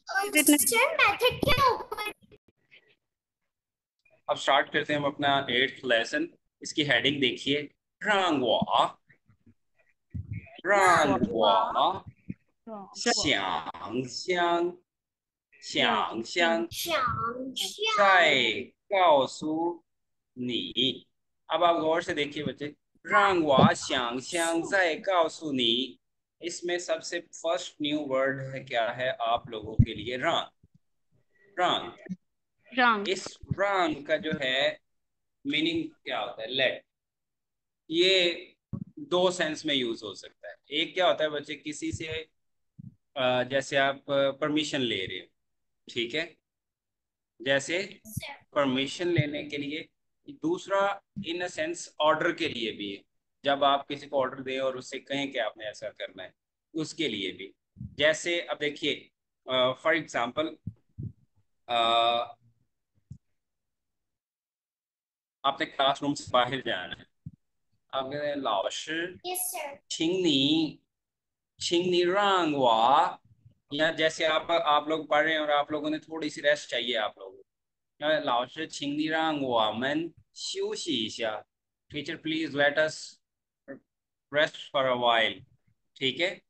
Sir method क्या होगा? अब स्टार्ट करते हैं हम अपना 8th लेसन। इसकी हेडिंग देखिए। रांगवा, रांगवा, 让我 श्यांग श्यांग, 让 श्यांग 让 श्यांग 想象 在告诉你। अब आप गौर से देखिए बच्चे। रांगवा श्यांग श्यांग 是 在告诉你। इसमें सबसे फर्स्ट न्यू वर्ड है, क्या है आप लोगों के लिए? रांग। रांग। 让 इस रांग का जो है मीनिंग क्या होता है? लेट। ये दो सेंस में यूज हो सकता है। एक क्या होता है बच्चे, किसी से जैसे आप परमिशन ले रहे हो, ठीक है, जैसे परमिशन लेने के लिए। दूसरा इन अ सेंस ऑर्डर के लिए भी है। जब आप किसी को ऑर्डर दें और उससे कहें कि आपने ऐसा करना है, उसके लिए भी। जैसे अब देखिए, फॉर एग्जांपल, आपने क्लासरूम से बाहर जाना है। आप कहते हैं लाओशी, ，yes sir，请你让我। या जैसे आप लोग पढ़ रहे हैं और आप लोगों ने थोड़ी सी रेस्ट चाहिए आप लोगों को। 老师请你让我们休息一下। Teacher please let us rest for a while. ठीक है। yes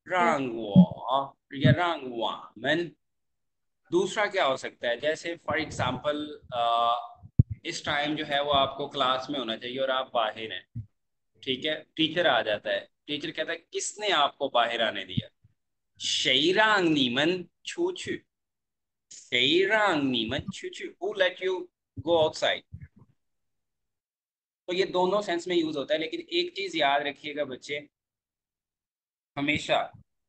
让我 या 让我们। दूसरा क्या हो सकता है, जैसे फॉर एग्जांपल, इस टाइम जो है वो आपको क्लास में होना चाहिए और आप बाहर हैं। ठीक है, टीचर आ जाता है। टीचर कहता है किसने आपको बाहर आने दिया? 谁让你们出去？谁让你们出去？Who let you go outside? तो ये दोनों सेंस में यूज होता है, लेकिन एक चीज याद रखिएगा बच्चे, हमेशा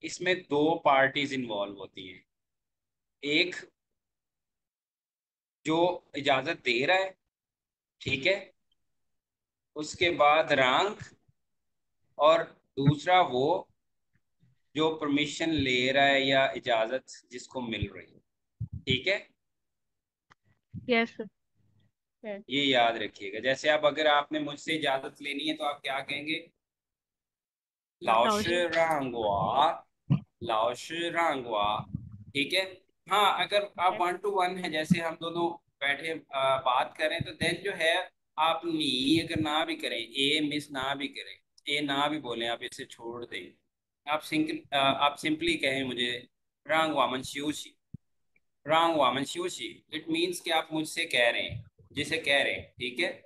इसमें दो पार्टीज इन्वॉल्व होती हैं। एक जो इजाजत दे रहा है, ठीक है, उसके बाद रंग, और दूसरा वो जो परमिशन ले रहा है या इजाजत जिसको मिल रही है। ठीक है, yes yes ये याद रखिएगा। जैसे आप, अगर आपने मुझसे इजाजत लेनी है तो आप क्या कहेंगे? 老老师师让我，老师让我। ठीक है। हाँ, अगर आप 1 to 1 है, जैसे हम दोनों बैठे बात करें, तो देन जो है आप नी अगर ना भी करें, ए मिस ना भी करें, ए ना भी बोलें, आप इसे छोड़ दें। आप सिंपली कहें मुझे 让我们休息। 让我们休息 इट मीन्स कि आप मुझसे कह रहे हैं, जिसे कह रहे हैं, ठीक है,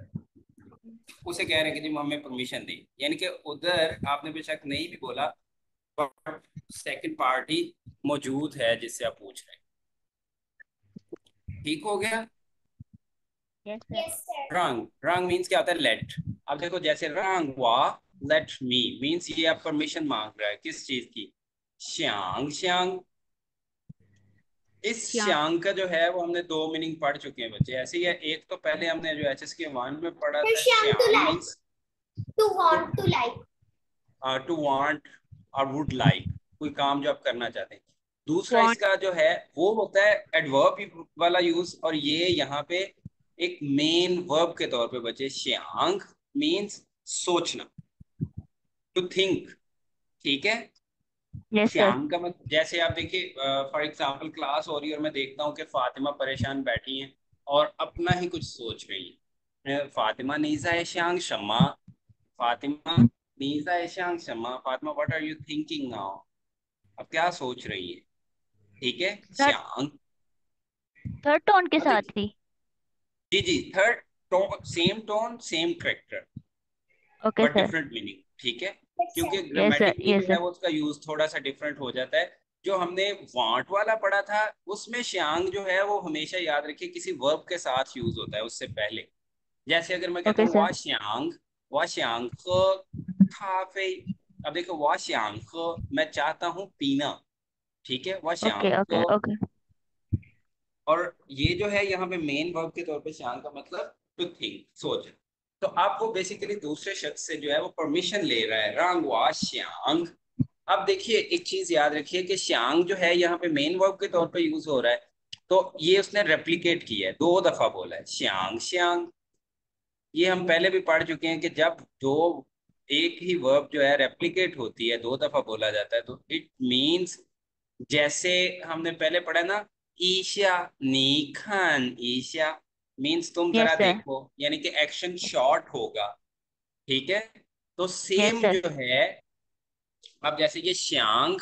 उसे कह रहे हैं कि जी हमें परमिशन दी। यानी कि उधर आपने बेशक नहीं भी बोला, बट सेकंड पार्टी मौजूद है जिससे आप पूछ रहे हैं। ठीक हो गया। yes sir yes sir，रंग, रंग मीन्स क्या होता है? लेट। अब देखो, जैसे रंग वाह, लेट मी मीन्स ये आप परमिशन मांग रहा है किस चीज की? श्यांग श्यांग। इस 想 श्यांग का जो है वो हमने दो मीनिंग पढ़ चुके हैं बच्चे। ऐसे ही है, एक तो पहले हमने जो HSK 1 में पढ़ा फिर था, श्याम टू श्यांग like, means to want to like, to want और वुड लाइक, कोई काम जो आप करना चाहते हैं। दूसरा want इसका जो है वो होता है एडवर्ब वाला यूज, और ये यहाँ पे एक मेन वर्ब के तौर पे बचे। श्यांग मीन्स सोचना, टू थिंक। ठीक है। yes sir श्यांग का मतलब, जैसे आप देखिए, फॉर एग्जांपल क्लास हो रही है और मैं देखता हूँ कि फातिमा परेशान बैठी है और अपना ही कुछ सोच रही है। फातिमा नीजा है श्यांग शम्मा, फातिमा नीजा है श्यांग शम्मा, Fatima what are you thinking now? अब क्या सोच रही है? ठीक है, थर्ड श्यांग। थर्ड टोन के अब साथ देखिए, ही जी जी, third tone same character, okay but sir different meaning. ठीक है। yes sir, क्योंकि यस सर ग्रामेटिकली जो यस है सर वो उसका यूज थोड़ा सा डिफरेंट हो जाता है। जो हमने वांट वाला पढ़ा था, उसमें श्यांग जो है वो हमेशा याद रखिए किसी वर्ब के साथ यूज होता है उससे पहले। जैसे अगर मैं कहता ओके हूँ सर 我想喝咖啡। अब देखो 我想喝, मैं चाहता हूँ पीना। ठीक है, 我想 ओके ओके ओके और ये जो है यहाँ पे मेन वर्ब के तौर पे श्यांग का मतलब टू थिंक, सोच। तो अब वो बेसिकली दूसरे शख्स से जो है वो परमिशन ले रहा है, रांगवा श्यांग। अब देखिए एक चीज याद रखिए कि श्यांग जो है यहाँ पे मेन वर्ब के तौर पे यूज हो रहा है। तो ये उसने रेप्लिकेट किया है, 2 दफा बोला है श्यांग श्यांग। ये हम पहले भी पढ़ चुके हैं कि जब दो एक ही वर्ब जो है रेप्लिकेट होती है, 2 दफा बोला जाता है, तो इट मीन्स जैसे हमने पहले पढ़ा ना, ईशा नी खान, ईशा मीन्स तुम Yes, जरा sir. देखो, यानी कि एक्शन शॉर्ट होगा। ठीक है, तो Yes, सेम sir. जो है, अब जैसे ये श्यांग,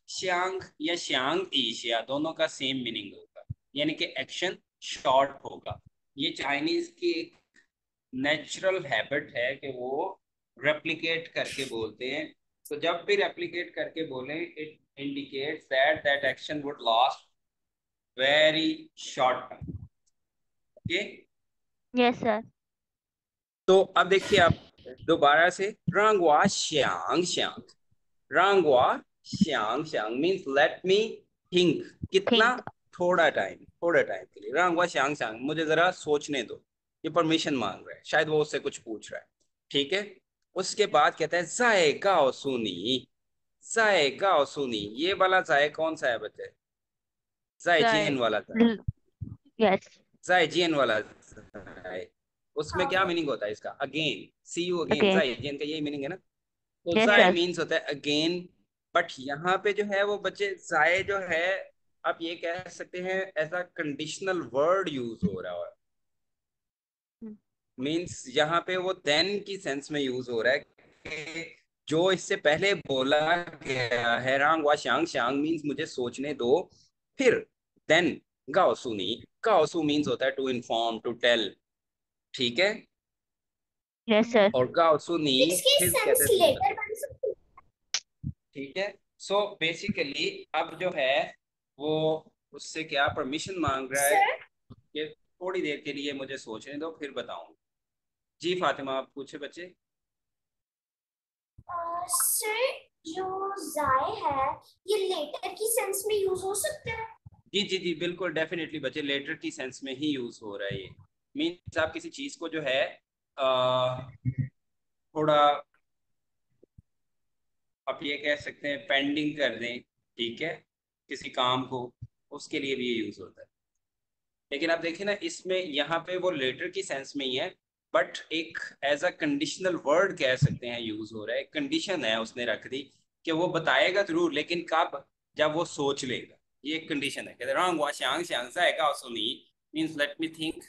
श्यांग या श्यांग ईशिया दोनों का सेम मीनिंग होगा, यानी कि एक्शन शॉर्ट होगा। ये चाइनीज की एक नेचुरल हैबिट है कि वो रेप्लिकेट करके बोलते हैं। तो जब भी रेप्लिकेट करके बोलें, it indicates that that action would last very short time. Okay, Yes, sir. तो अब देखिए आप दोबारा से, रांगवा श्यांग श्यांग, रांगवा श्यांग श्यांग मीन्स लेट मी थिंक, कितना, Think. थोड़ा टाइम के लिए। रांगवा श्यांग श्यांग, मुझे जरा सोचने दो, ये परमिशन मांग रहा है, शायद वो उससे कुछ पूछ रहा है। ठीक है, उसके बाद कहता है जाए गाओ सुनी, जाए गाओ सुनी। ये वाला जाए कौन सा है बच्चे? जाए Right. जियन वाला जाए, Yes. जाए जियन वाला जाए। उसमें क्या हाँ मीनिंग होता है इसका? Again, see you again, Again. जाए जियन का यही मीनिंग है ना। तो Yes, जाए sir. मीन्स होता है अगेन, बट यहाँ पे जो है वो बच्चे जाए जो है, आप ये कह सकते हैं ऐसा कंडीशनल वर्ड यूज हो रहा है। Hmm. मीन्स यहाँ पे वो देन की सेंस में यूज हो रहा है कि जो इससे पहले बोला गया है, रांग वा श्यांग श्यांग मीन्स मुझे सोचने दो, फिर देन गाओ सुनी, गाओ सु मीन्स होता है टू इन्फॉर्म, टू टेल। ठीक है, Yes, sir. और गाओ सुनी इसकी फिर कहते सेंस हैं सुन। लेटर बन सकती है। ठीक है, सो बेसिकली अब जो है वो उससे क्या परमिशन मांग रहा है सर कि थोड़ी देर के लिए मुझे सोचने दो फिर बताऊं। जी फातिमा, आप पूछे बच्चे। सर जो जाए है ये लेटर की सेंस में यूज हो सकता है। जी जी जी, बिल्कुल डेफिनेटली बच्चे, लेटर की सेंस में ही यूज हो रहा है ये। मीन्स आप किसी चीज को जो है थोड़ा, आप ये कह सकते हैं पेंडिंग कर दें। ठीक है, किसी काम को, उसके लिए भी ये यूज होता है। लेकिन आप देखें ना, इसमें यहाँ पे वो लेटर की सेंस में ही है, बट एक एज अ कंडीशनल वर्ड कह सकते हैं यूज हो रहा है। कंडीशन है उसने रख दी कि वो बताएगा जरूर, लेकिन कब? जब वो सोच लेगा। ये एक कंडीशन है, कहते रंग वा श्यांग श्यांग जाएगा सुनी मीन्स लेट मी थिंक।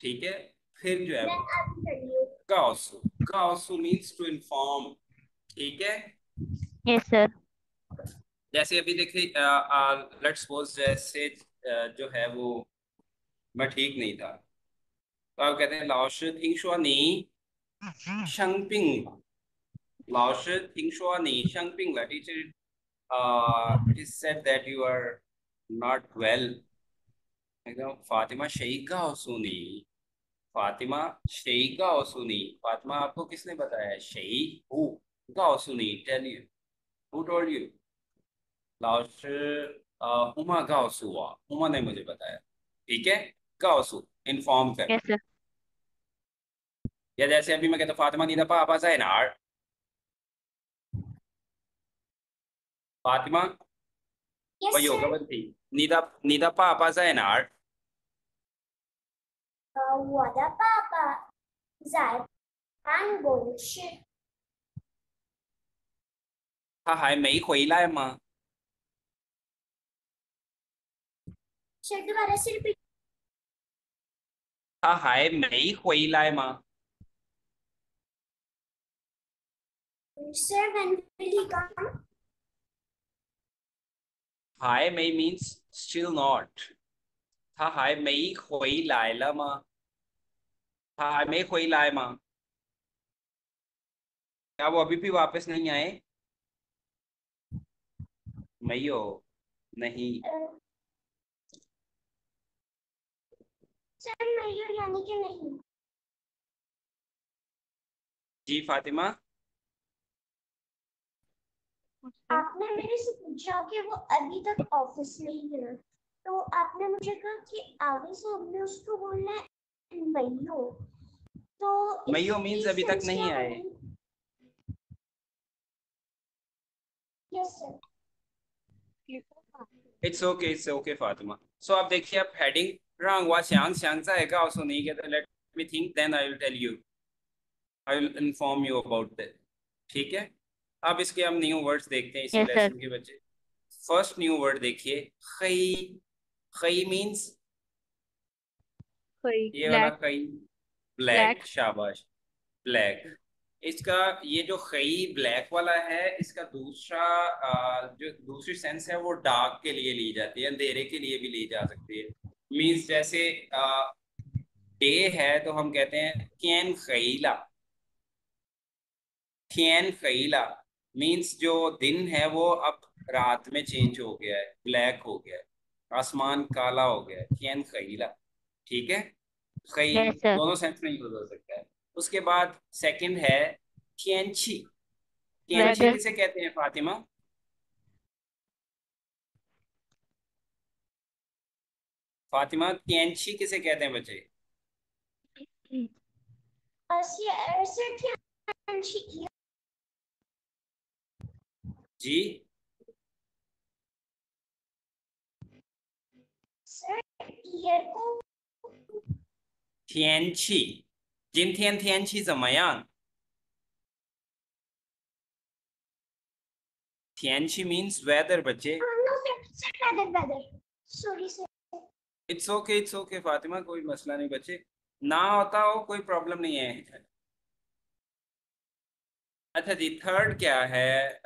ठीक है, फिर जो है मैं वो अभी करिए। गाओसु, गाओसु मीन्स टू इन्फॉर्म। ठीक है, Yes, sir. जैसे अभी देखिए, लेट्स सपोज जैसे जो है वो मैं ठीक नहीं था, तो आप कहते हैं लाओश थिंग शुआ नी शंगपिंग, लाओश थिंग शुआ नी शंगपिंग ला teacher, it is said that you are not well। एकदम फातिमा शईका सुनी, फातिमा शईका सुनी। फातिमा आपको किसने बताया? शई हु गाओ सुनी, tell you, who told you? लाओश हुमा गाओ सुआ, हुमा ने मुझे बताया। ठीक है, गाओ सु इन्फॉर्म कर। Yes, sir. या जैसे अभी मैं कहता हूँ फातिमा नीदा पापा जाए नार, फातिमा यस वही होगा सर। बनती, नीदा नीदा पापा जाए नार। 我的爸爸在办公室。他还没回来吗？ सर दोबारा से रिपीट।他还没回来吗？ sir when will he come? 还没 means still not。他还没回来了吗？他还没回来吗？ क्या वो अभी भी वापस नहीं आए? 没有，नहीं। सर नहीं यानी कि नहीं। जी फातिमा। आपने मेरे से पूछा कि वो अभी तक ऑफिस में ही है, तो आपने मुझे कहा कि आगे से हमने उसको बोलना है मईयो, तो मईयो मीन्स इसकी अभी तक सेंस नहीं क्या आए। होगी? Yes sir. It's okay Fatima. So आप देखिए, आप heading 让我想想再告诉你一个 let me think then I will tell you, I will inform you about that। ठीक है, अब इसके हम न्यू वर्ड्स देखते हैं इसी Yes, sir. लेसन के बच्चे। फर्स्ट न्यू वर्ड देखिए, खई। खई मीन्स ये वाला ब्लैक। खई, ब्लैक, ब्लैक। शाबाश, ब्लैक। इसका ये जो खई ब्लैक वाला है, इसका दूसरा जो दूसरी सेंस है वो डार्क के लिए ली जाती है, अंधेरे के लिए भी ली जा सकती है। मीन्स जैसे डे है तो हम कहते हैं कैन खईला। कैन खईला मीन्स जो दिन है वो अब रात में चेंज हो गया है, ब्लैक हो गया है, आसमान काला हो गया है, कैन खईला। ठीक है, खई यस सर। दोनों सेंस में यूज हो सकता है। उसके बाद सेकंड है tianqi। tianqi weather. किसे कहते हैं फातिमा? फातिमा tianqi किसे कहते हैं बच्चे? ऐसे ऐसे क्या जी, सर ईयर को tianqi，今天天气怎么样？tianqi means weather बच्चे। No sir weather weather sorry sir it's okay Fatima, कोई मसला नहीं बच्चे, ना होता हो कोई प्रॉब्लम नहीं है। अच्छा जी, थर्ड क्या है?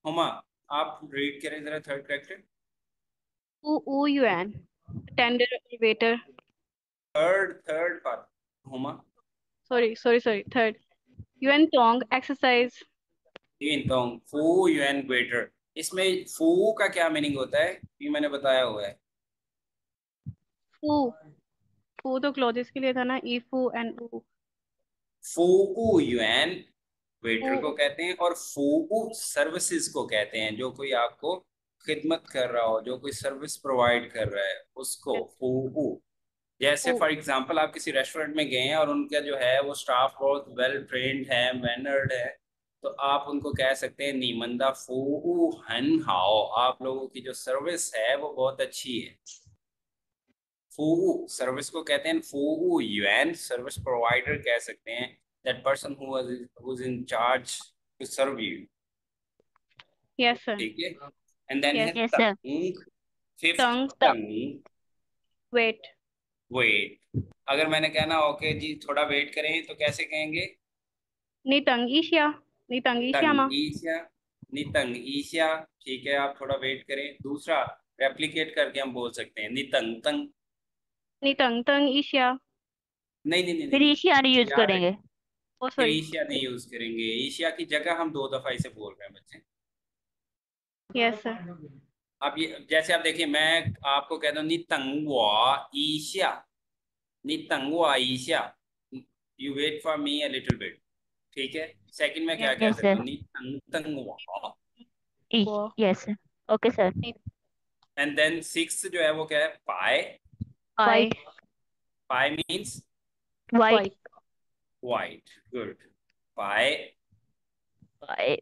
हुमा, आप रीड करें जरा थर्ड करेक्टर। ऊ युआन, टेंडर वेटर। थर्ड हुमा। Sorry third. युआन टोंग एक्सरसाइज। युनतोंग फू युएन ग्रेटर। इसमें फू का क्या मीनिंग होता है ये मैंने बताया हुआ है। फू। फू तो क्लोथिस के लिए था ना, ई फू एंड ऊ। फू युएन वेटर को फू। कहते हैं, और फू सर्विसेज को कहते हैं, जो कोई आपको खिदमत कर रहा हो, जो कोई सर्विस प्रोवाइड कर रहा है उसको फू। जैसे फू। फॉर एग्जांपल आप किसी रेस्टोरेंट में गए हैं और उनका जो है वो स्टाफ बहुत वेल ट्रेन्ड है, मैनर्ड है, तो आप उनको कह सकते हैं नीमंदा फू हन हाओ, आप लोगों की जो सर्विस है वो बहुत अच्छी है। फू सर्विस को कहते हैं फू युएन, सर्विस प्रोवाइडर कह सकते हैं, that person who is in charge to serve you. Yes sir. ठीक है, एंड देन है यस। Yes sir. तंग। फिफ्थ टंग। तंग, वेट। वेट। अगर मैंने कहना ओके जी थोड़ा वेट करें तो कैसे कहेंगे? नी टंग ईशिया। नी टंग ईशिया तंग मा। ईशा, नितंग ईशा। ठीक है, आप थोड़ा वेट करें। दूसरा रेप्लिकेट करके हम बोल सकते हैं नितंग तंग। नी टंग टंग ईशिया। नहीं नहीं नहीं नहीं फिर नहीं, ईशियानी यूज याद करेंगे। रखिए, ओ फिर सॉरी। ईशिया नहीं यूज करेंगे, ईशिया की जगह हम दो दफा इसे बोल रहे हैं बच्चे। Yes sir. अब ये जैसे आप देखिए, मैं आपको कहता हूँ नितंग वा ईशिया, नितंग वा ईशिया, you wait for me a little bit. ठीक है, सेकंड में क्या कह यस सकता सर। हूँ, नितंग तंग वा। वो। Yes sir. Okay sir. And then six जो है वो क्या है, पाए। पाई। वाइट। पाए means white. White. White, good. पाए बाय।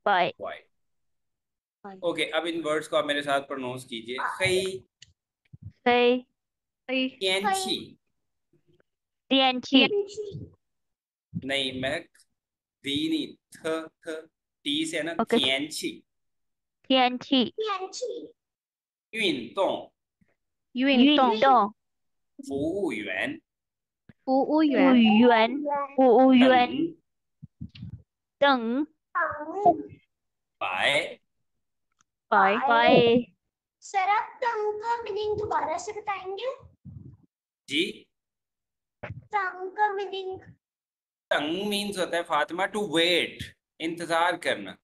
बाय। वाइट। ओके, अब इन वर्ड्स को आप मेरे साथ प्रोनाउंस कीजिए। खई, सही। पाई। कैंची। टीएनसी। नहीं मैं दी नहीं, थ टी से है ना, ओके। कैंची। टीएनसी। यूनतोंग, युइन टोंग। यूनडोंग। 服务员，ऊ युआन। उयुआन। उयुआन। 等 दंग। 白 पाई। बाय। सर आप टंग का मीनिंग दोबारा से बताएंगे? जी। टंग का मीनिंग तंग मीन्स होता है फातिमा टू वेट, इंतजार करना।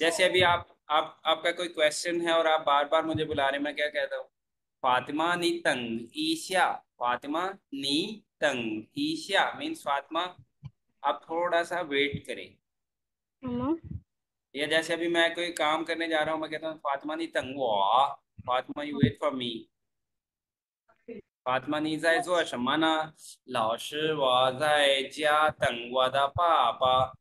जैसे अभी आप आपका कोई क्वेश्चन है और आप बार बार मुझे बुला रहे हैं, मैं क्या कहता हूँ, फातिमा नी तंग ईशा। फातिमा नी तंग ईशा मीन्स फातिमा आप थोड़ा सा वेट करें। मम्मा। या जैसे अभी मैं कोई काम करने जा रहा हूँ, मैं कहता हूँ फातिमा नी तंग वाह, Fatima you wait for me. Fatima नी在做什么呢？老师我在家等我的爸爸。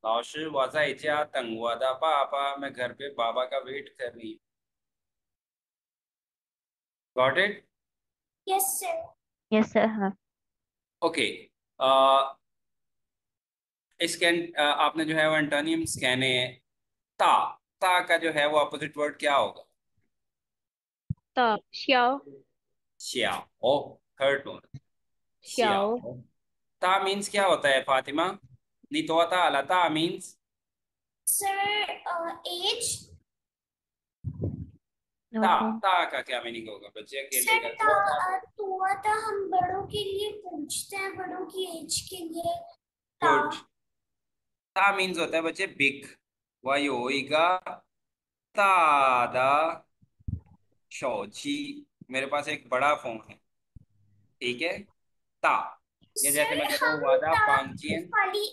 老师我在家等我的爸爸，मैं घर पे बाबा का वेट कर रही हूँ। Got it? Yes sir yes sir. हाँ। ओके, इसके आपने जो है वो एंटोनियम्स कहने हैं। ता, ता का जो है वो अपोजिट वर्ड क्या होगा? ता, xiao, श्याओ, थर्ड टोन, xiao, श्याओ। ता मीन्स क्या होता है फातिमा? नितोता लता मीन्स सर एज। ता, ओके। ता का क्या मीनिंग होगा बच्चे अकेले सर का? तो तुआ था हम बड़ों के लिए पूछते हैं, बड़ों की एज के लिए। ता। गुड। ता मीन्स होता है बच्चे बिग। वायोइगा तादा शौची। मेरे पास एक बड़ा फोन है, ठीक है। ता, ये जैसे सर मैं कहता हूँ हम वादा ता फांगजियन। खाली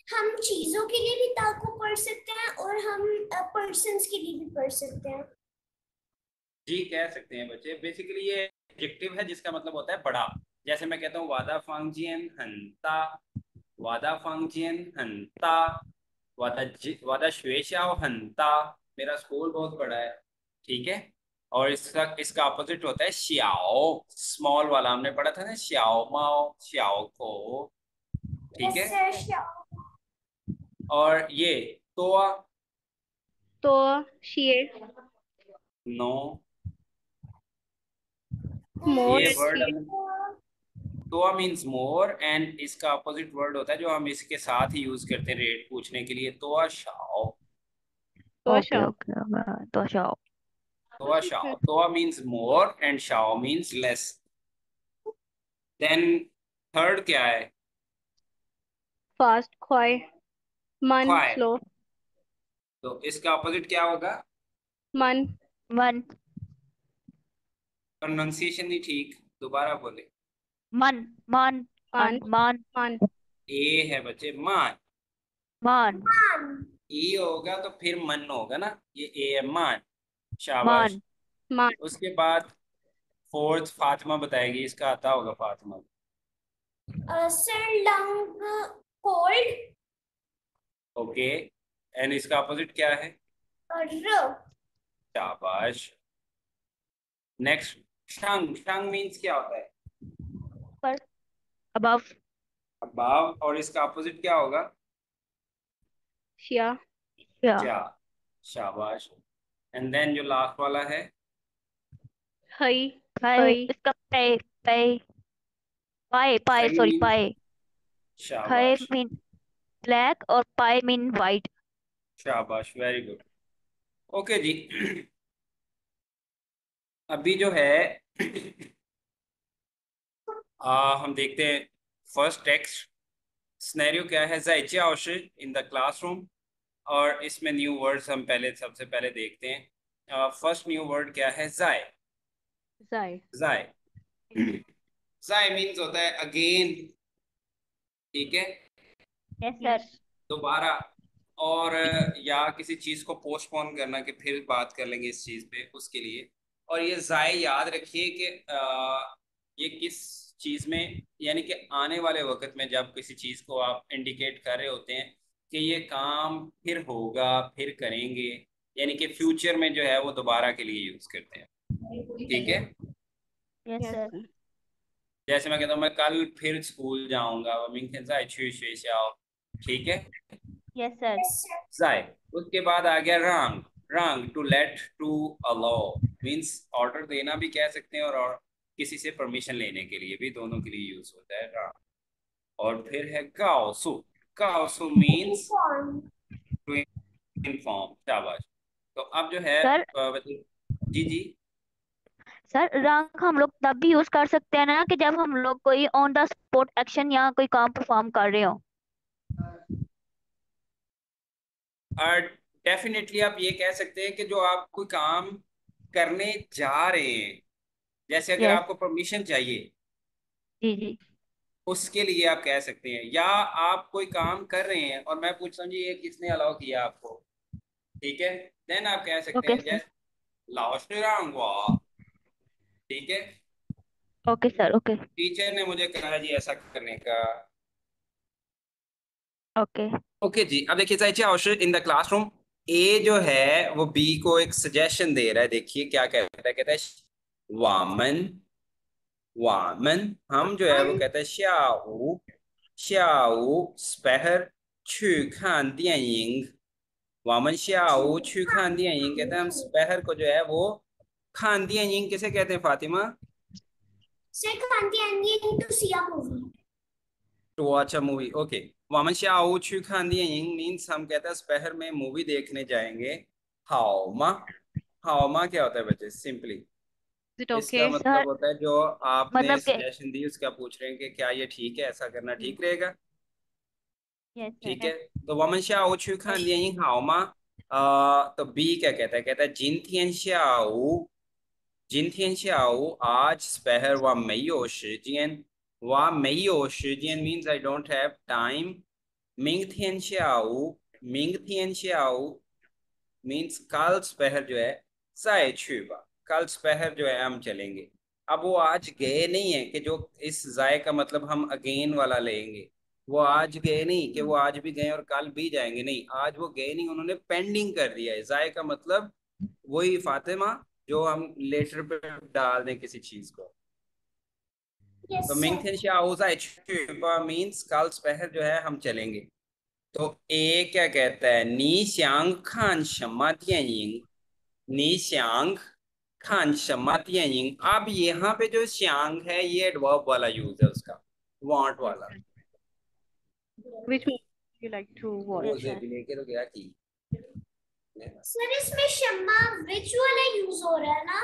हम चीजों के लिए भी ता को पढ़ सकते हैं और हम पर्सन्स के लिए भी पढ़ सकते हैं। जी कह सकते हैं बच्चे, बेसिकली ये एडजेक्टिव है जिसका मतलब होता है बड़ा। जैसे मैं कहता हूँ वादा फांगजियन हंता, वादा फांगजियन हंता, वादा श्वेशाओ हंता। मेरा स्कूल बहुत बड़ा है, ठीक है। और इसका इसका अपोजिट होता है श्याओ, स्मॉल वाला हमने पढ़ा था ना, श्याओ माओ श्याओ को, ठीक यस है। Sir sure. और ये तोआ, तो xie, नो, more ये and वर्ड xie, हम तोआ मीन्स मोर, एंड इसका अपोजिट वर्ड होता है जो हम इसके साथ ही यूज करते हैं रेट पूछने के लिए, तोआ शाओ। तो ओके xiao, ओके तो जाओ। तोआ ठीक है। शाओ, तोआ मीन्स मोर एंड शाओ मीन्स लेस। देन थर्ड क्या है? Fast, ख्वाई, मन, ख्वाए, slow, तो इसका अपोजिट क्या होगा? मन, मन प्रोनाउंसिएशन नहीं ठीक, दोबारा बोले। मन मान मान, मान मान, ए है बच्चे मान। मान ई होगा तो फिर मन होगा ना, ये ए है मान। शाबाश। मान मान, उसके बाद फोर्थ फातिमा बताएगी, इसका आता होगा Fatima. Sir lung cold. Okay, and इसका अपोजिट क्या है? र। शाबाश। नेक्स्ट, शंग, शंग मीन्स क्या होता है? पर अबव अबाव, और इसका अपोजिट क्या होगा? शिया, या जा। शाबाश। एंड देन जो लास्ट वाला है, हई, पाए पई, इसका पाए पाए पाए पाए सही सॉरी मीन, पाए पाए शाबाश। मीन ब्लैक और पाए मीन वाइट। शाबाश, वेरी गुड। ओके जी। अभी जो है हम देखते हैं फर्स्ट टेक्स्ट सिनेरियो क्या है, ज़ाइचे आउशे इन द क्लासरूम। और इसमें न्यू वर्ड्स हम पहले सबसे पहले देखते हैं। फर्स्ट न्यू वर्ड क्या है? जाय। जाय, जाय, जाय मीन्स होता है अगेन, ठीक है, यस सर। यस, दोबारा। और या किसी चीज को पोस्टपोन करना कि फिर बात कर लेंगे इस चीज पे, उसके लिए। और ये जाय याद रखिए कि ये किस चीज में, यानी कि आने वाले वक्त में जब किसी चीज को आप इंडिकेट कर रहे होते हैं कि ये काम फिर होगा, फिर करेंगे, यानी कि फ्यूचर में जो है वो दोबारा के लिए यूज करते हैं, ठीक है। Yes yes, sir. जैसे मैं कहता हूँ मैं कल फिर स्कूल जाऊंगा, वो मिंग जाए छुई छुई से आओ, ठीक है। Yes sir. Yes sir. जाए, उसके बाद आ गया रंग। रंग, to let, to allow, means order देना भी कह सकते हैं, और किसी से परमिशन लेने के लिए भी, दोनों के लिए यूज होता है रंग। और फिर है गाओसु। गाओसु मीन्स इनफॉर्म। To inform. शाबाश। तो अब जो है सर जी जी। सर रंग हम लोग तब भी यूज कर सकते हैं ना कि जब हम लोग कोई ऑन द स्पॉट एक्शन या कोई काम परफॉर्म कर रहे हो। डेफिनेटली आप ये कह सकते हैं कि जो आप कोई काम करने जा रहे हैं, जैसे अगर यस। आपको परमिशन चाहिए, जी जी। उसके लिए आप कह सकते हैं। या आप कोई काम कर रहे हैं और मैं पूछता हूँ जी ये किसने अलाउ किया आपको, ठीक है, देन आप कह सकते ओके हैं सर। जैसे लाओ, ठीक है, ओके सर। ओके टीचर ने मुझे कहा जी ऐसा करने का। ओके। ओके जी, अब देखिए चाहे इन द क्लासरूम, ए जो है वो बी को एक सजेशन दे रहा है, देखिए क्या कहता है वामन, वामन। हम जो है वो कहते हैं श्याऊ, श्याऊ स्पहर 去看电影 वामन श्याओ छु खान दिया यिंग कहते हैं हम स्पहर को जो है वो खान दिया यिंग किसे कहते हैं Fatima? Sir, Kanti and the to see a movie. To watch a movie, okay. वामन श्याओ छु खान दिया यिंग मीन्स हम कहते हैं स्पहर में मूवी देखने जाएंगे। हाओमा, हाओमा क्या होता है बच्चे? सिंपली Is it इसका okay? मतलब सर होता है जो आपने मतलब के सजेशन दी उसका पूछ रहे हैं कि क्या ये ठीक है, ऐसा करना ठीक रहेगा। यस ठीक सर। है, तो वमन श्याओ छु खान दिया यिंग हाओमा। तो बी क्या कहता है? कहता है जिन थियन श्याओ, जिन थियन श्याओ आज स्पहर वा मेयो शिजियन, वा मेयो शिजियन means I don't have time. मिंग थियन श्याओ, मिंग थियन श्याओ मीन्स कल स्पहर जो है साए छुबा, कल स्पहर जो है हम चलेंगे। अब वो आज गए नहीं है कि जो इस जाए का मतलब हम अगेन वाला लेंगे। वो आज गए नहीं कि वो आज भी गए और कल भी जाएंगे, नहीं, आज वो गए नहीं, उन्होंने पेंडिंग कर दिया है। जाए का मतलब वही फातिमा जो हम लेटर पे डाल दें किसी चीज को। Yes, तो sir. मिंगथियन शाओजाई छुबा मीन्स कल स्पहर जो है हम चलेंगे। तो ए क्या कहता है? नी श्यांग खान शम्मा तियनिंग, नी श्यांग खान शम्मा तियनिंग। अब यहाँ पे जो श्यांग है ये एडवर्ब वाला यूज है उसका, वांट यस वाला। Sir. Which movie you like to yes watch? उसे सर। भी लेके तो गया की। सर इसमें शम्मा which वाला यूज हो रहा है ना?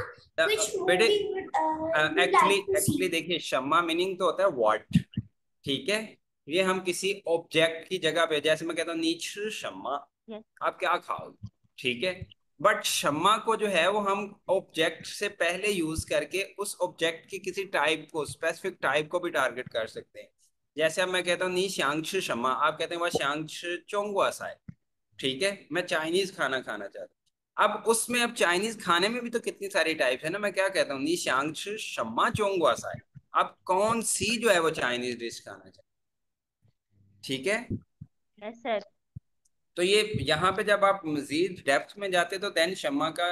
Which बेटे movie would you actually like to see? Actually देखिए, शम्मा मीनिंग तो होता है व्हाट, ठीक है। ये हम किसी ऑब्जेक्ट की जगह पे, जैसे मैं कहता हूँ नीच शम्मा, यस आप क्या खाओगे, ठीक है। बट शम्मा को जो है वो हम ऑब्जेक्ट से पहले यूज करके उस ऑब्जेक्ट की किसी टाइप को, स्पेसिफिक टाइप को भी टारगेट कर सकते हैं। जैसे अब मैं कहता हूँ नी श्यांगश शम्मा, आप कहते हैं वह श्यांगश चोंगवा साय, ठीक है, मैं चाइनीज खाना खाना चाहता हूँ। अब उसमें, अब चाइनीज खाने में भी तो कितनी सारी टाइप्स है ना। मैं क्या कहता हूँ नी श्यांगश शम्मा चोंगवा साय, अब कौन सी जो है वो चाइनीज डिश खाना चाहते हैं, ठीक है। Yes sir. तो ये यहाँ पे जब आप मजीद डेप्थ में जाते तो देन शम्मा का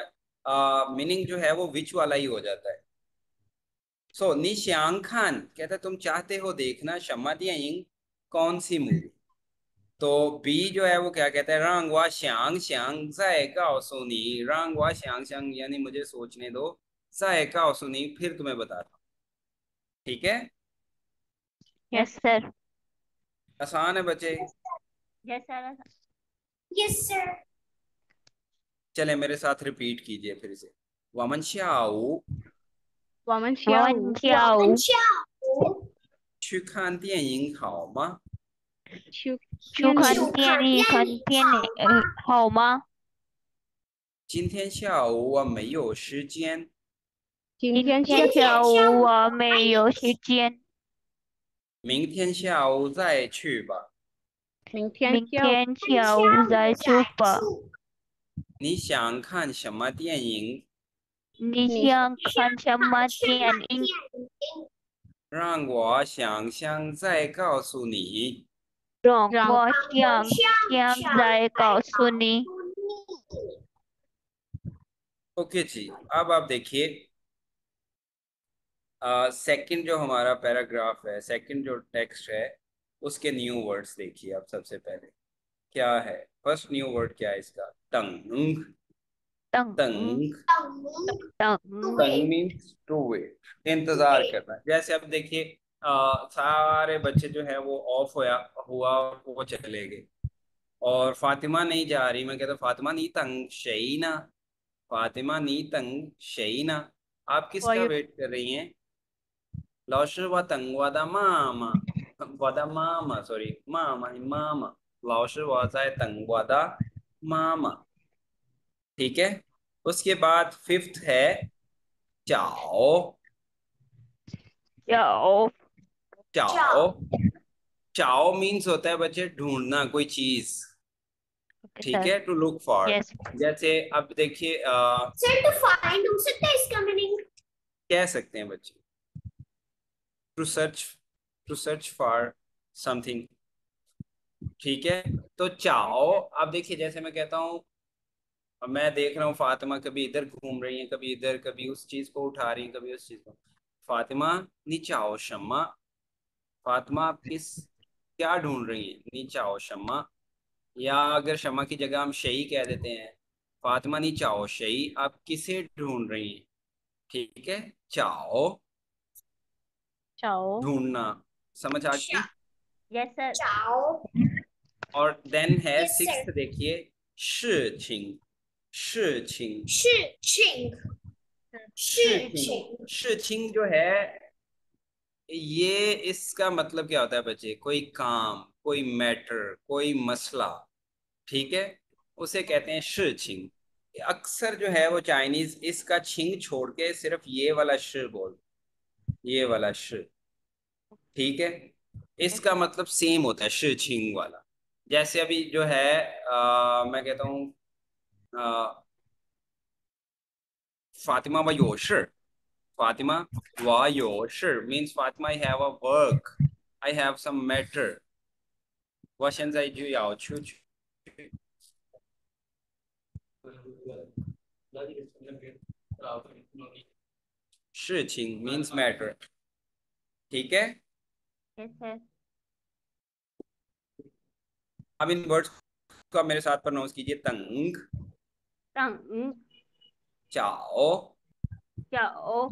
मीनिंग जो है वो विच वाला ही हो जाता है। सो नी श्यांग खान कहता है तुम चाहते हो देखना शम्मा दियांग कौन सी मूवी। तो बी जो है वो क्या कहता है? रंग वा श्यांग श्यांग जाएगा सुनी, रंग वा श्यांग श्यांग यानी मुझे सोचने दो, जाएगा सुनी फिर तुम्हें बताता हूँ, ठीक है। Yes sir. आसान है बच्चे। Yes sir. Yes, sir. चले मेरे साथ रिपीट कीजिए फिर से। वमन श्याओ Waman वन Xiao, चाओ 王小去看电影好吗？Qiu 去 Qian 看 去 Ning, 看电影，电影看电影，好吗？好吗？今天下午我没有时间，今今天下天下下午午我还没有时间，明天下午再去吧。明天明下午天下下午再午去吧。去。你想看什么电影？你你想看什么去买电影？电影，让我想想再告诉你。让让我让我想想想再告再诉你。告诉你。ओके जी, अब आप देखिए सेकंड जो हमारा पैराग्राफ है, सेकंड जो टेक्स्ट है उसके न्यू वर्ड्स देखिए आप। सबसे पहले क्या है? फर्स्ट न्यू वर्ड क्या है इसका? तंग। 等 तंग, 等 等 तंग मीन्स टू वेट, इंतजार करना। जैसे अब देखिए सारे बच्चे जो है वो ऑफ हुआ हुआ और वो चले गए और फातिमा नहीं जा रही। मैं कहता फातिमा नी तंग शईना, फातिमा नी तंग शईना। आप Who are किसका you? वेट कर रही हैं? लॉशर व तंग वादा मामा, वादा मामा, सॉरी मामा मामा, लॉशर वाजा तंग वादा मामा, ठीक है। उसके बाद फिफ्थ है चाओ। 有 चाओ, 找 चाओ मीन्स होता है बच्चे ढूंढना कोई चीज, ओके ठीक सर। है, टू लुक फॉर। यस जैसे अब देखिए सर टू फाइंड हो सकता है इसका मीनिंग? कह सकते हैं बच्चे to search, to search for something, ठीक है। तो यस चाओ, सर। अब देखिए जैसे मैं कहता हूँ, अब मैं देख रहा हूँ फातिमा कभी इधर घूम रही है, कभी इधर, कभी उस चीज को उठा रही है, कभी उस चीज को। फातिमा नी चाओ शम्मा, फातिमा आप किस क्या ढूंढ रही है? नी चाओ शम्मा, या अगर शमा की जगह हम शई कह देते हैं, फातिमा नहीं चाओ शई, आप किसे ढूंढ रही हैं? ठीक है, चाओ चाओ। ढूंढना, समझ आ चा, गई। Yes sir. चाओ। और देन है यस सर। सिक्स्थ, देखिए, शिचिंग, शिचिंग, 事情 शिचिंग, 事情 शिचिंग जो है, ये इसका मतलब क्या होता है बच्चे? कोई काम, कोई मैटर, कोई मसला, ठीक है, उसे कहते हैं शिचिंग। अक्सर जो है वो चाइनीज इसका छिंग छोड़ के सिर्फ ये वाला श बोल, ये वाला श, ठीक है, यस इसका सर। मतलब सेम होता है श छिंग वाला। जैसे अभी जो है मैं कहता हूँ फातिमा व योशर, फातिमा व योशर means Fatima I have a work, I have some matter, 我现在就要出去。事情 means matter, ठीक है। Yes sir. अब इन वर्ड्स को आप मेरे साथ प्रोनाउंस कीजिए, तंग, टंग, चाओ, चाओ,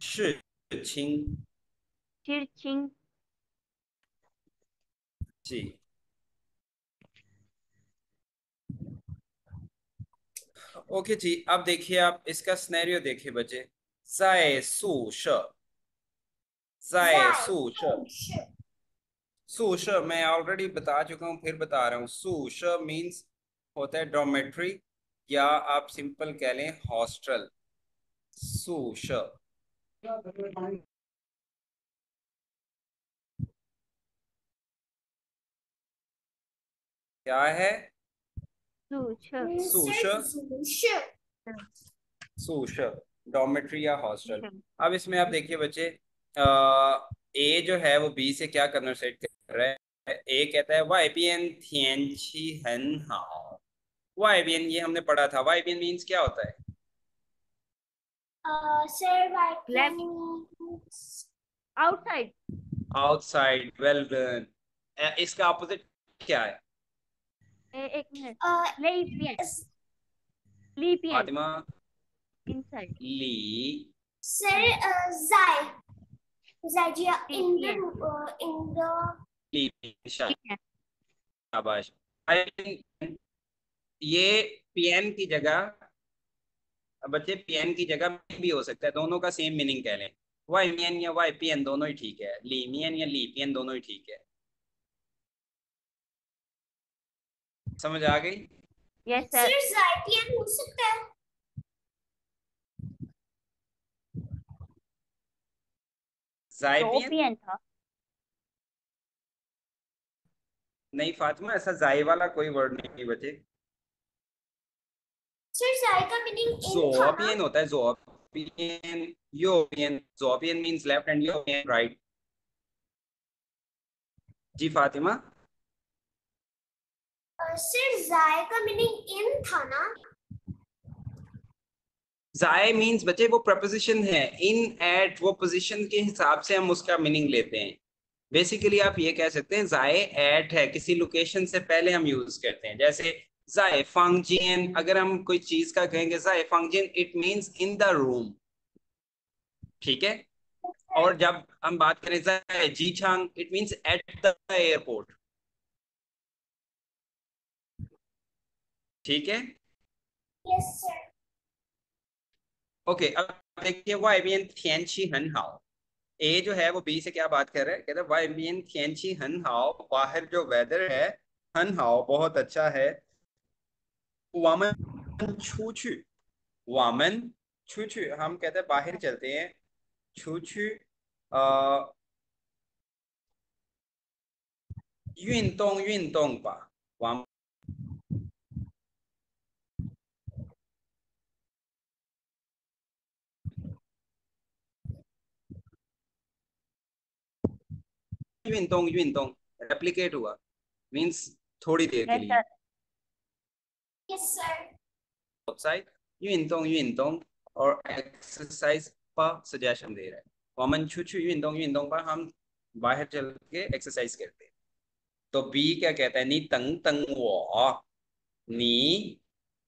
事情 चिरचिंग। जी। ओके जी, अब देखिए, आप इसका सिनेरियो देखिए बच्चे, 在宿舍，在在宿舍，宿舍宿舍मैं ऑलरेडी बता चुका हूँ, फिर बता रहा हूँ, 宿舍मीन्स होता है डॉर्मेट्री, या आप सिंपल कह लें हॉस्टल, 宿舍 क्या है? 宿舍， 宿 सर 舍 宿舍 सूशर, डॉर्मेट्री या हॉस्टल। अब इसमें आप देखिए बच्चे, ए जो है वो बी से क्या कन्वर्सेट कर रहा है? ए कहता है वाईबीएन थियनची हन हाओ, वाईबीएन ये हमने पढ़ा था, वाईबीएन मींस क्या होता है? Sir left, wiping outside, outside, well done. इसका ऑपोजिट क्या है? एक मिनट, लेपियन, लीपियन, फातिमा, इनसाइड, ली, सर जाय जायजिया इन लीपियन, द ली, ठीक है। शाबाश। ये पीएन की जगह, बच्चे पीएन की जगह में भी हो सकता है, दोनों का सेम मीनिंग कह लें, वाईमियन या वाईपीएन दोनों ही ठीक है, लीमियन या लीपियन दोनों ही ठीक है, समझ आ गई? Yes sir. सर जायपियन हो सकता है जाइपियन जोपियन था। नहीं फातिमा, ऐसा जाई वाला कोई वर्ड नहीं बचे, सर जाय का मीनिंग इन था ना जोपियन होता है, जोपियन, योपियन, जोपियन मींस लेफ्ट एंड योपियन राइट। जी फातिमा, सर जाय का मीनिंग इन था ना जाए मींस बच्चे वो प्रपोजिशन है, इन एट वो पोजीशन के हिसाब से हम उसका मीनिंग लेते हैं। बेसिकली आप ये कह सकते हैं जाए एट है, किसी लोकेशन से पहले हम यूज करते हैं, जैसे जाए फंक्जियन, अगर हम कोई चीज का कहेंगे जाए फंक्जियन, it means in the room, ठीक है। और जब हम बात करें जाए जीचांग, it means at the airport, ठीक है। यस सर ओके, अब देखिए वाईबियन थियनची हन हाओ, ए जो है वो बी से क्या बात कर रहा है? कहता है वाईबियन थियनची हन हाओ, बाहर जो वेदर है, हन हाओ बहुत अच्छा है, वामन छू छू, वामन छू छू, हम कहते हैं बाहर चलते हैं, छू छू यून तोंग बा, वाम यून तोंग रेप्लिकेट हुआ, मींस थोड़ी देर के यस लिए, सर। यस सर आउटसाइड, यून तोंग, और एक्सरसाइज का सजेशन दे रहा है, वामन छू छू यून तोंग पर हम बाहर चल के एक्सरसाइज करते हैं। तो बी क्या कहता है, नी तंग तंग वो, नी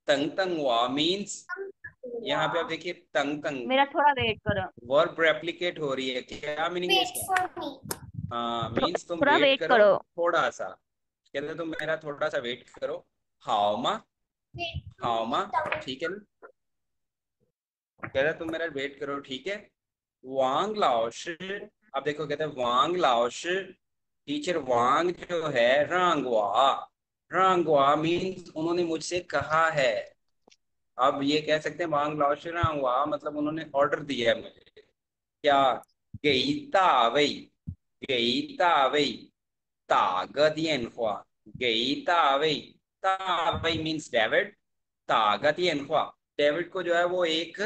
तंग तंग वो मीन्स, यहाँ पे आप देखिए तंग तंग मेरा थोड़ा वेट करो, वर्ब रेप्लिकेट हो रही है, क्या मीनिंग है वेट इसका? For me. हाँ, मीन्स तुम थोड़ा वेट वेट करो करो। थोड़ा सा, कहते हैं तुम मेरा थोड़ा सा वेट करो। हाओ मा, वेट हाओ मा, फॉर ठीक है ना, कहते हैं तुम मेरा वेट करो, ठीक है। वांग लाओश, अब देखो कहते हैं वांग लाओश, टीचर वांग जो है, रांगवा, रांगवा मीन्स उन्होंने मुझसे कहा है। अब ये कह सकते हैं वांग लाओश रांगवा मतलब उन्होंने ऑर्डर दिया है मुझे, क्या, गई तावई, गई तावई 打个电话给大卫，大卫 मीन्स डेविड, 打个电话डेविड को जो है वो एक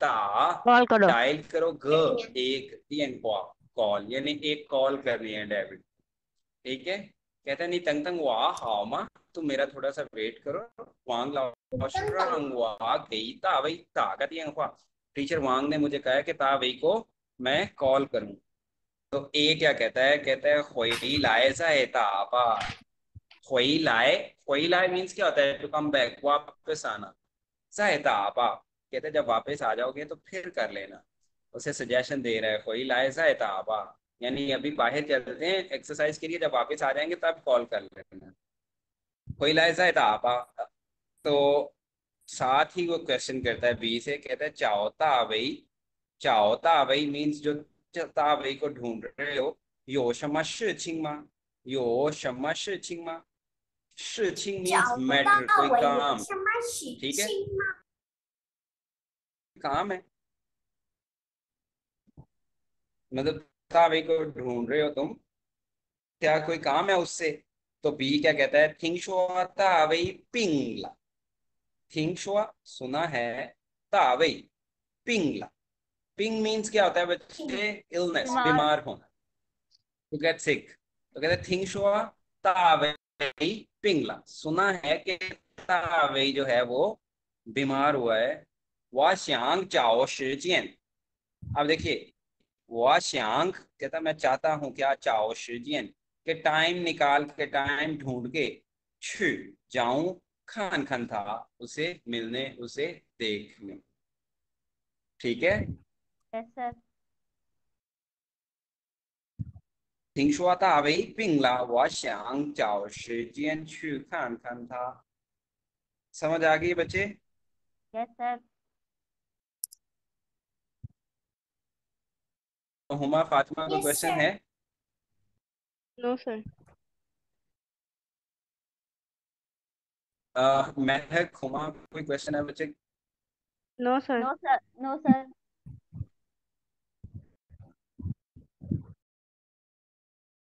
ता कॉल करो। डायल करो, मी। ग एक दियन कॉल, यानी एक कॉल करनी है डेविड, ठीक है। कहता है नहीं तंग तंग वाह हाओ मा, तुम मेरा थोड़ा सा वेट करो। वांग लाओ शिरांग वाह गई तावई तागा दियन हुआ, टीचर वांग ने मुझे कहा है कि तावई को मैं कॉल करूं। तो ए क्या कहता है हुई लाए जाए ताबा, हुई लाए, हुई लाए मीन्स क्या होता है, टू कम बैक, वापस आना, जाए ताबा कहते हैं जब वापस आ जाओगे तो फिर कर लेना, उसे सजेशन दे रहा है, हुई लाए जाए ताबा, यानी अभी बाहर चलते हैं एक्सरसाइज के लिए, जब वापस आ जाएंगे तब कॉल कर लेना, हुई लाए जाए ताबा। तो साथ ही वो क्वेश्चन करता है बी से, कहता है चाओ तावई, चाओ तावई मीन्स जो तावई को ढूंढ रहे हो, यो शमा शिचिंग मा, यो शमा शिचिंग मा, शिचिंग मीन्स 找不 मैटर 到 कोई 我有 काम, 什么事 ठीक है, 情吗？ काम है, मतलब तावई को ढूंढ रहे हो तुम, क्या कोई काम है उससे। तो बी क्या कहता है, थिंग शोआ तावई पिंगला, थिंग शोआ सुना है, तावई पिंगला, पिंग मीन्स क्या होता है बच्चे, इलनेस बीमार। बीमार होना, टू गेट सिक। तो कहते हैं थिंग शोआ तावई पिंगला, सुना है कि तावई जो है वो बीमार हुआ है। वह श्यांग चाओ शिजियन, अब देखिए वह श्यांग कहता मैं चाहता हूँ क्या, चाओ शिजियन के टाइम निकाल के, टाइम ढूंढ के, छु जाऊं, खान खान था उसे मिलने, उसे देखने, ठीक है। Yes sir. 听说大卫病了，我想找时间去看看他。समझ आ गई बच्चे? Yes sir. तो हुमा फातिमा का यस क्वेश्चन सर। है, नो सर। महक हुमा कोई क्वेश्चन है बच्चे? No sir. No sir, no sir.